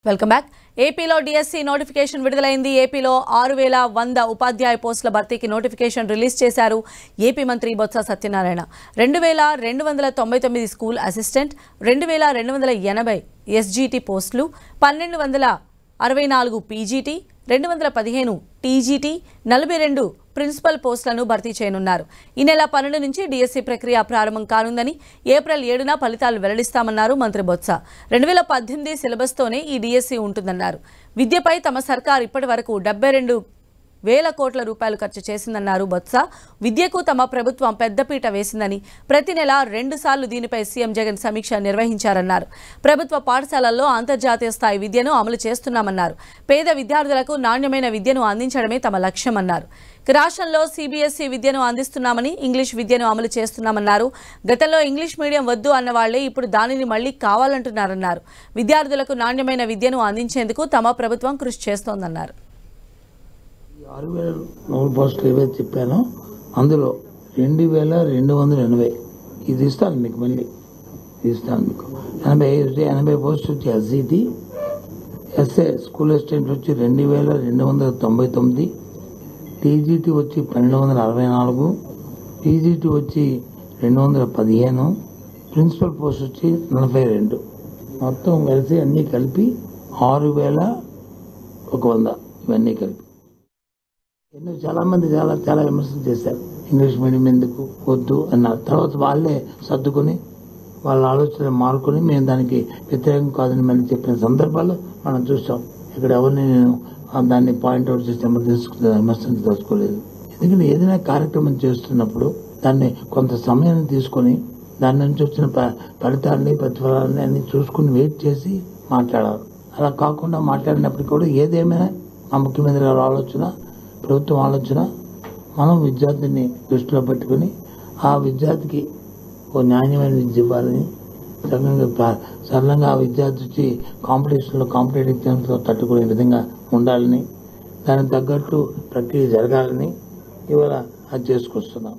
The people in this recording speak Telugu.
Welcome back. ఏపీలో డిఎస్సి నోటిఫికేషన్ విడుదలైంది. ఏపీలో 6100 ఉపాధ్యాయ పోస్టుల భర్తీకి నోటిఫికేషన్ రిలీజ్ చేశారు ఏపీ మంత్రి Botsa Satyanarayana. 2299 school assistant, 2280 SGT పోస్టులు, 1264 పీజీటీ, 215 టీజీటీ, 42 ప్రిన్సిపల్ పోస్టులను భర్తీ చేయనున్నారు. ఈ నెల 12 నుంచి డిఎస్సి ప్రక్రియ ప్రారంభం కానుందని, ఏప్రిల్ 7న ఫలితాలు వెల్లడిస్తామన్నారు మంత్రి బొత్స. 2018 సిలబస్తోనే ఈ డిఎస్సి ఉంటుందన్నారు. విద్యపై తమ సర్కార్ ఇప్పటి వరకు 72,000 కోట్ల రూపాయలు ఖర్చు చేసిందన్నారు బొత్స. విద్యకు తమ ప్రభుత్వం పెద్దపీట వేసిందని, ప్రతి నెల 2 సార్లు దీనిపై సీఎం జగన్ సమీక్ష నిర్వహించారన్నారు. ప్రభుత్వ పాఠశాలల్లో అంతర్జాతీయ స్థాయి విద్యను అమలు చేస్తున్నామన్నారు. పేద విద్యార్థులకు నాణ్యమైన విద్యను అందించడమే తమ లక్ష్యమన్నారు. రాష్ట్రంలో సిబిఎస్ఈ విద్యను అందిస్తున్నామని, ఇంగ్లీష్ విద్యను అమలు చేస్తున్నామన్నారు. గతంలో ఇంగ్లీష్ మీడియం వద్దు అన్న వాళ్లే ఇప్పుడు దానిని మళ్లీ కావాలంటున్నారన్నారు. విద్యార్థులకు నాణ్యమైన విద్యను అందించేందుకు తమ ప్రభుత్వం కృషి చేస్తోందన్నారు. 6,000 పోస్టులు ఏవైతే చెప్పానో అందులో 2,280 ఇది ఇస్తాను మీకు, మళ్ళీ ఇస్తాను మీకు. 80 పోస్టులు వచ్చి ఎస్జీటీ, ఎస్ఏ స్కూల్ అసిస్టెంట్ వచ్చి 2,299, టీజీటీ వచ్చి 1,264, పీజీటీ వచ్చి 215, ప్రిన్సిపల్ పోస్ట్ వచ్చి 42. మొత్తం కలిసి అన్నీ కలిపి 6,100 ఇవన్నీ కలిపి. చాలా మంది చాలా విమర్శలు చేశారు. ఇంగ్లీష్ మీడియం ఎందుకు వద్దు అన్నారు. తర్వాత వాళ్ళే సర్దుకుని వాళ్ళ ఆలోచన మారుకుని మేము దానికి వ్యతిరేకం కాదని మళ్ళీ చెప్పిన సందర్భాలు మనం చూసాం. ఇక్కడ ఎవరిని నేను దాన్ని పాయింట్అవుట్ చేసి విమర్శించి తెలుసుకోలేదు. ఎందుకంటే ఏదైనా కార్యక్రమం చేస్తున్నప్పుడు దాన్ని కొంత సమయాన్ని తీసుకుని దాని నుంచి వచ్చిన ఫలితాలని ప్రతిఫలాలని అన్ని చూసుకుని వెయిట్ చేసి మాట్లాడాలి. అలా కాకుండా మాట్లాడినప్పటికీ కూడా ఏదేమైనా మా ముఖ్యమంత్రి గారి ఆలోచన, ప్రభుత్వం ఆలోచన, మనం విద్యార్థిని దృష్టిలో పెట్టుకుని ఆ విద్యార్థికి ఓ నాణ్యమైన విద్య ఇవ్వాలని, సరళంగా ఆ విద్యార్థి వచ్చి కాంపిటీషన్లో కాంపిటేటివ్ ఎగ్జామ్స్లో తట్టుకునే విధంగా ఉండాలని, దానికి తగ్గట్టు ప్రక్రియ జరగాలని ఇవాళ అది చేసుకొస్తున్నాం.